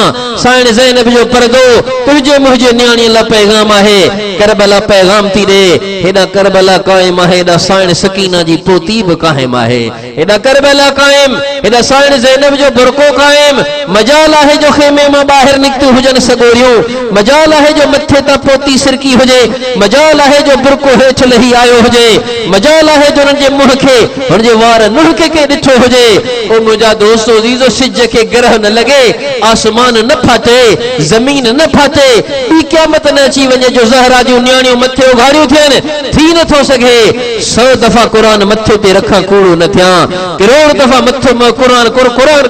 साइण ज़ैनब जो पर्दो तुंहिंजे मुंहिंजे न्याणीअ लाइ पैगाम आहे। करबला पैगाम थी ॾे, हेॾा करबला क़ाइम आहे, हेॾा साइण सकीना जी पोती बि क़ाइम आहे, हेॾा करबला क़ाइम, हेॾा साइण ज़ैनब जो बुरको क़ाइम। मजाल आहे जो खेमे मां ॿाहिरि निकितियूं हुजनि सॻोरियूं, मजाल आहे जो मथे तां पोती सिरकी हुजे, मजाल आहे जो बुरको हेठि लही आयो हुजे, मजाल आहे जो हुननि जे मुंहं खे, हुन जे वार नुहके के ॾिठो हुजे। ओ मुंहिंजा दोस्त अज़ीज़ो, सिज खे ग्रह न लॻे, आसमान न फाटे, ज़मीन न फाटे, ॿी क़यामत न अची वञे जो ज़हरा जूं न्याणियूं मथे उघाड़ियूं थियनि, थी नथो सघे। 100 दफ़ा क़ुरान मथे ते रखां कूड़ो न थियां, करोड़ दफ़ा मथे में क़ुरान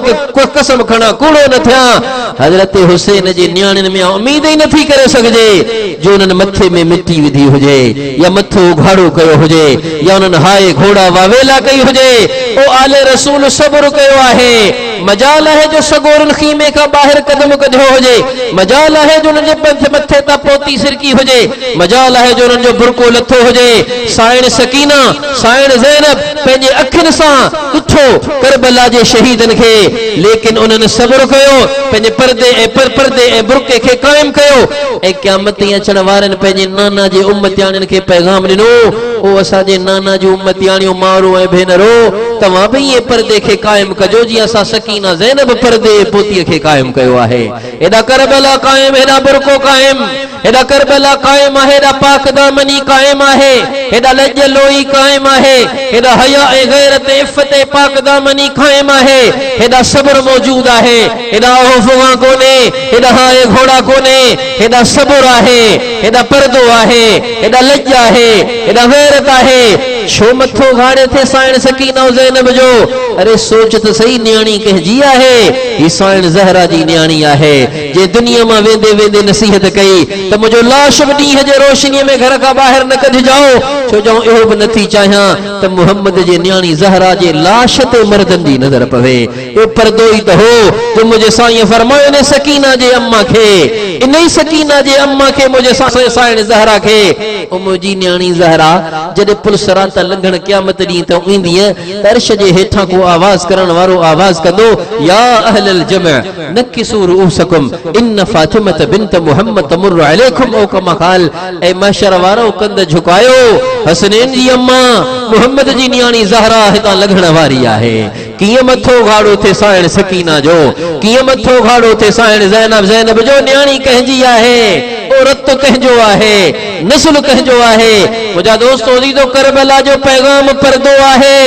के कसम खणा कूड़ो न थियां। हज़रत हुसैन जे न्याणियुनि में उम्मीद ई नथी करे सघिजे जो उन्हनि मथे में मिट्टी विधी हुजे, या मथो उघाड़ो कयो हुजे, या उन्हनि हाय घोड़ा वावेला कई हुजे। ओ आले रसूल सब्र कयो आहे। मजाल आहे जो सगोरन खीमे का ॿाहिरि कदम कढियो हुजे, मजाल आहे जो उन्हनि जे मथे तां पोती सिरकी हुजे, मजाल आहे जो उन्हनि जो बुरको लथो हुजे। साइण सकीना, साइण ज़ैनब पंहिंजे अखियुनि सां ॾिठो करबला जे शहीदनि खे, लेकिन उन्हनि सब्र कयो, पंहिंजे पर्दे ऐं बुरके खे क़ाइम कयो, ऐं क़यामत अचण वारनि पंहिंजे नाना जे उम्मतियाणियुनि खे पैगाम ॾिनो। ओ असांजे नाना जूं उम्मतियाणियूं माउरूं ऐं भेनरो, तव्हां बि इहे पर्दे खे क़ाइम कजो जीअं असां सकीना ज़ैनब पर्दे पोतीअ खे क़ाइम कयो आहे। हेॾा करबला क़ाइम, हेॾा बुरको क़ाइम, हेॾा करबला क़ाइम आहे, हेॾा पाक दामनी क़ाइम आहे, हेॾा लज लोई क़ाइम आहे, हेॾा हया ऐं गैरत इफ़त ऐं पाक दामनी क़ाइम आहे, हेॾा सब्र मौजूद आहे, हेॾा औफ़ कोन्हे, हेॾा हाय घोड़ा कोन्हे, हेॾा सब्र आहे, हेॾा पर्दो आहे, हेॾा लज आहे, हेॾा गैरत आहे। छो मथो घाड़े थे साइण सकीना ज़ैनब जो? अरे सोच त सही, न्याणी कंहिंजी आहे? ही साइण ज़हरा जी न्याणी आहे, जे दुनिया मां वेंदे वेंदे नसीहत कई त मुंहिंजो लाश बि ॾींहं जे रोशनीअ में घर खां ॿाहिरि न कढिजाओ, छो जो इहो बि नथी चाहियां त मुहम्मद जे न्याणी ज़हरा जे लाश ते मर्दनि जी नज़र पवे। इहो पर्दो ई त हो जो मुंहिंजे साईं फरमायो ने सकीना जे अम्मा खे, इन ई सकीना जे अम्मा खे, मुंहिंजे साइण ज़हरा खे। ओ मुंहिंजी न्याणी ज़हरा जॾहिं पुल सरात लंघण क़यामत ॾींहुं त ईंदीअ, अर्श जे हेठां को आवाज़ करण वारो आवाज़ कंदो, या अहलल जम' नकिसू रुऊसकुम इन फातिमत बिन्त मुहम्मद तमुर अलैकुम ओ कमा क़ाल। ऐ महशर वारो कंध झुकायो, हसनैन जी अम्मा मुहम्मद जी न्याणी ज़हरा हितां लंघण वारी आहे। कीअं मथो घाड़ो थे साइण सकीना जो, कीअं मथो घाड़ो थे साइण ज़ैनब जो? न्याणी कंहिंजी आहे, ओ रत कंहिंजो आहे, नस्ल कंहिंजो आहे। मुंहिंजा दोस्तो अज़ीज़ो, करबला जो पैगाम पर्दो आहे,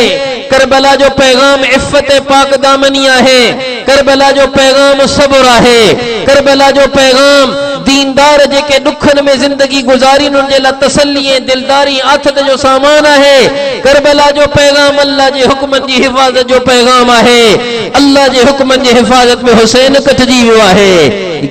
करबला जो पैगाम इफ़्फ़त पाक दामनी आहे, करबला जो पैगाम सब्र आहे, करबला जो पैगाम दीनदार जेके दुखन में जिंदगी गुजारी उन जे लाइ तसल्ली ऐं दिलदारी आथत जो सामान आहे। करबला जो पैगाम अल्लाह जे हुक्मनि जी हिफ़ाज़त जो पैगाम आहे। अल्लाह जे हुक्मनि जी हिफ़ाज़त में हुसैन कटजी वियो आहे।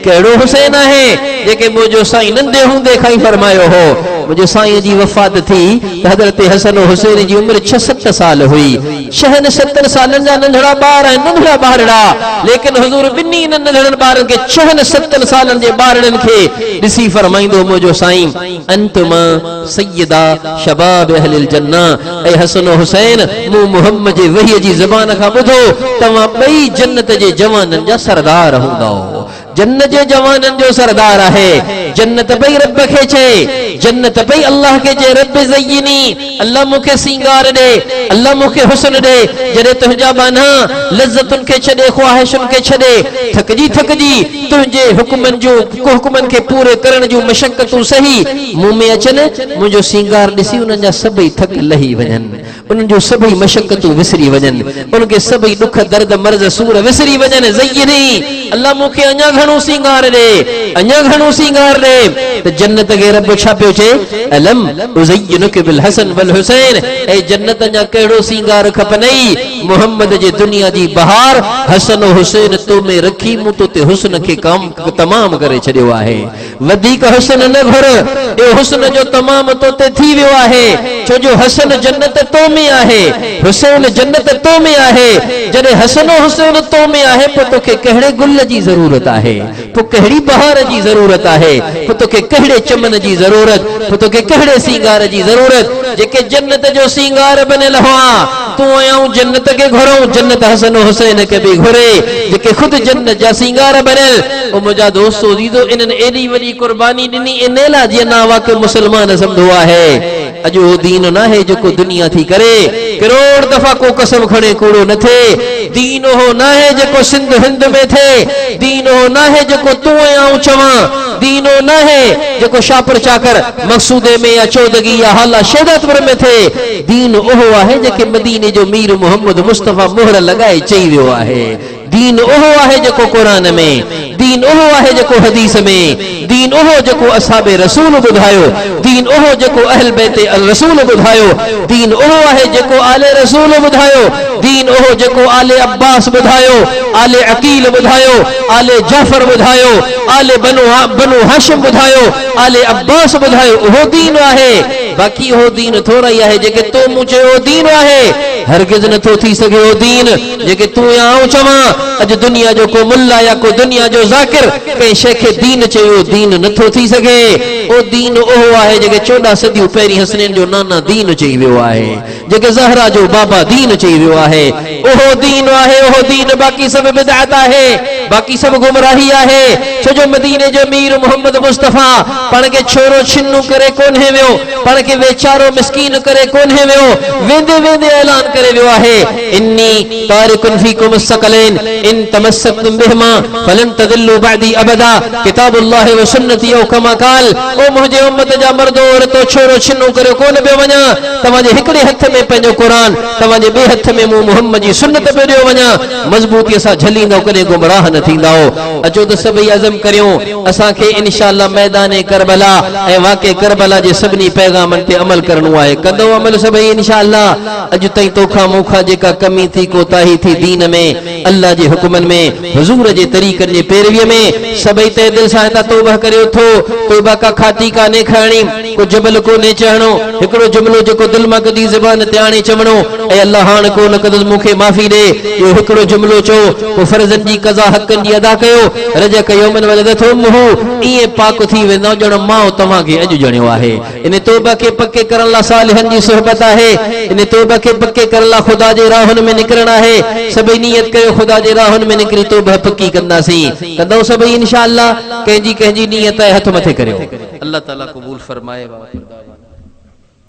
कहिड़ो हुसैन आहे जेके मुंहिंजो साईं नंढे हूंदे खां ई फरमायो हो। मुंहिंजे साईं जी वफ़ात थी त हज़रत हसन हुसैन जी उमिरि 6-7 साल हुई। 6-7 सालनि जा नंढड़ा ॿार आहिनि, नंढड़ा ॿारड़ा, लेकिन हुज़ूर ॿिन्ही नंढड़नि ॿारनि खे 6-7 सालनि जे ॿारनि खे ॾिसी फरमाईंदो, मुंहिंजो साईं अंतुमा सय्यदा शबाब अहलिल जन्ना। ऐं हसन हुसैन, मूं मुहम्मद जे वही जी ज़बान खां ॿुधो, तव्हां ॿई जन्नत जे जवाननि जा सरदार हूंदो। जन्नत जे जवाननि जो सरदार आहे। जन्नत पई रब खे चए, जन्नत पई अल्लाह खे चए रब ज़य्यनी, अल्लाह मूंखे सिंगार दे, अल्लाह मूंखे हुस्न दे। जॾहिं तुंहिंजा बाना लज़्ज़तुनि खे छॾे, ख्वाहिशुनि खे छॾे थकजी तुंहिंजे हुकुमनि खे पूरे करण जूं मशक़तूं सही मूं में अचनि, मुंहिंजो सिंगार ॾिसी उन्हनि जा सभई थक लही वञनि, उन्हनि जूं सभई मशक़तूं विसरी वञनि, उनखे सभई दुख दर्द मर्ज़ सूर विसरी वञनि। ज़य्यनी, अल्लाह मूंखे अञा घणो सिंगार ॾे, अञा घणो सिंगार ॾे। त जन्नत खे रब छा पियो चए, अलम उज़य्यिनुका बिल हसन वल हुसैन, ऐ जन्नत अञा कहिड़ो सिंगार खपनई, मोहम्मद जे दुनिया जी बहार हसन हुसैन तो में रखी, मूं तो ते हुस्न खे तमाम करे छॾियो आहे। वधीक हुस्न न घुर, ए हुस्न जो तमाम तो ते थी वियो आहे, छो जो हसन जन्नत तो में आहे, हुसैन जन्नत तो में आहे। जॾहिं हसन हुसैन तो में आहे, पोइ तोखे कहिड़े गुल जी ज़रूरत आहे, पोइ कहिड़ी बहार जी ज़रूरत आहे, पोइ तोखे कहिड़े चमन जी ज़रूरत, पोइ तोखे कहिड़े सिंगार जी ज़रूरत। जेके जन्नत जो सिंगार बनियल हुआ, तूं ऐं जन्नत खे घुरूं, जन्नत हसन हुसैन खे बि घुरे, जेके ख़ुदि जन्नत जा सिंगार बनियल। ओ मुंहिंजा दोस्तो दीदो, इन्हनि एॾी वॾी कुर्बानी ॾिनी इन लाइ जीअं ना वाक़ई मुस्लमान सम्झो आहे। अॼु उहो दीन न आहे जेको दुनिया थी करे, करोड़ दफ़ा को कसम खणे कूड़ो न थिए। दीन हो न आहे जेको सिंध हिंद में थिए, दीन हो न आहे जेको तूं ऐं आऊं चवां, दीन हो न आहे जेको शापर चाकर मक़सूदे में या चौदगी या हाला शहदतपुर में थिए। दीन उहो आहे जेके मदीने जो मीर मोहम्मद मुस्तफ़ा मोहर लॻाए चई वियो आहे। दीन उहो आहे जेको क़ुरान में, दीन उहो आहे जेको हदीस में, दीन उहो जेको असहाबे रसूल ॿुधायो, दीन उहो जेको अहल बैते अल रसूल ॿुधायो, दीन उहो आहे जेको आले रसूल ॿुधायो, दीन उहो जेको आले अब्बास ॿुधायो, आले अकील ॿुधायो, आले जाफर ॿुधायो, आले बनु हाशिम ॿुधायो, आले अब्बास ॿुधायो, उहो दीन आहे। बाक़ी उहो दीन थोरा ई आहे जेके तो मूं चयो दीन आहे। हरगिज़ नथो थी सघे उहो दीन जेके तूं या आऊं चवां। अॼु दुनिया जो को मुल्ला या को दुनिया जो ज़ाकिर कंहिं शइ खे दीन चयो, दीन नथो थी सघे। ओ दीन उहो आहे जेके 14 सदियूं पहिरीं हसनैन जो नाना दीन चई वियो आहे, जेके ज़हरा जो बाबा दीन चई वियो आहे। उहो दीन आहे, उहो दीन। बाक़ी सभु बिदअत आहे, बाक़ी सभु गुमराही आहे। छो जो मदीने जो मीर मोहम्मद मुस्तफ़ा पाण खे छोरो छिन्नू करे कोन्हे वियो, पाण खे वेचारो मिस्कीन करे कोन्हे वियो, वेंदे वेंदे ऐलान करे वियो आहे, इन्नी तारिकुन फीकुम सकलैन इन तमस्सकतुम बिहिमा फलन तदिल्लु बअदी अबदा किताबुल्लाह व सुन्नती औ कमा क़ाल। ओ मुंहिंजे उम्मत जा मर्दो औरतो, छोरो छिन्नू करे कोन पियो वञा। तव्हांजे हिकिड़े हथ में पंहिंजो क़ुरान, तव्हांजे ॿिए हथ में मूं मोहम्मद जी सुन्नत पियो ॾियो वञा। मज़बूतीअ सां झलींदो, कॾहिं गुमराह न थींदो। अचो त सभई अज़म करियूं, असांखे इंशाअल्लाह मैदान करबला ऐं वाक़े करबला जे सभिनी पैगामनि ते अमल करणो आहे। कंदो अमल सभई इंशाअल्लाह। अॼु ताईं तोखा मूंखा जेका कमी थी, कोताही थी दीन में, अल्लाह जे हुक्मनि में, हुज़ूर जे तरीक़नि जे पैरवीअ में, सभई तहे दिलि सां हितां तौबा करे उथो। तौबा का खाती कान्हे खणणी, को जबल कोन्हे चढ़णो, हिकिड़ो जुमिलो जेको दिलि मां कढी ज़बान ते आणे चवणो, ऐं अल्लाह हाणे को न कंदुसि, मूंखे माफ़ी ॾे। इहो हिकिड़ो जुमिलो चओ, पोइ फर्ज़नि जी क़ज़ा हक़नि जी अदा कयो। रज़क़ यौमन वलदतहु उम्मुहु, ईअं पाक थी वेंदो ॼण माउ तव्हांखे अॼु ॼणियो आहे। इन तौबा खे पके करण लाइ सालिहनि जी सोहबत आहे। इन तौबा खे पके करण लाइ ख़ुदा जे राहुनि में निकिरणु आहे। सभई नियत कयो, ख़ुदा जे राहुनि में निकिरी तौबा पकी कंदासीं। कंदो सभई इंशाअल्लाह। कंहिंजी नियत आहे, हथ मथे करियो। अल्लाह ताला क़बूल फरमाए।